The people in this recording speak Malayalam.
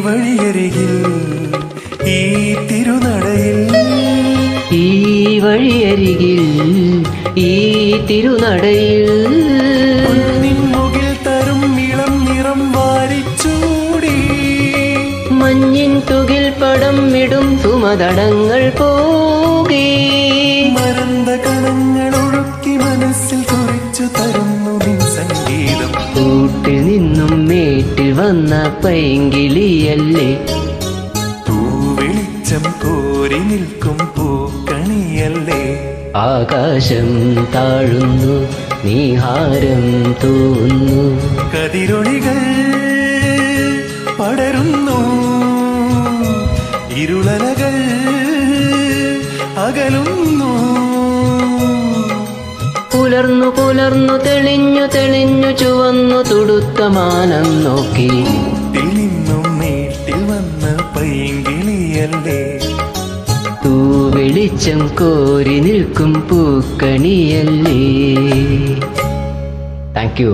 വഴിയരികിൽ ഈ തിരുനടയിൽ ഈ വഴിയരികിൽ ഈ തിരുനടയിൽ മുകിൽ തരും ഇളം നിറം വാരിച്ചൂടി മഞ്ഞിൻ തുകിൽ പടം ഇടും സുമതടങ്ങൾ പോകി മരന്ത കണങ്ങൾ ഒഴുക്കി മനസ്സിൽ കുറിച്ചു തരുന്നു നിൻ സംഗീതം കൂട്ടിൽ നിന്നും മേട്ടിൽ വന്ന പൈങ്കിളിയല്ലേ വെളിച്ചം കോരി നിൽക്കും പൂക്കണിയല്ലേ ആകാശം താഴുന്നു നീഹാരം തോന്നു കതിരൊളികൾ പടരുന്നു ഇരുളലകൾ അകലുന്നു പുലർന്നു പുലർന്നു തെളിഞ്ഞു തെളിഞ്ഞു ചുവന്നു തുടുത്ത മാനം നോക്കി നിന്നും മേട്ടിൽ വന്ന പൈങ്കിളിയല്ലേ വെളിച്ചം കോരി നിൽക്കും പൂക്കണിയല്ലേ. Thank you.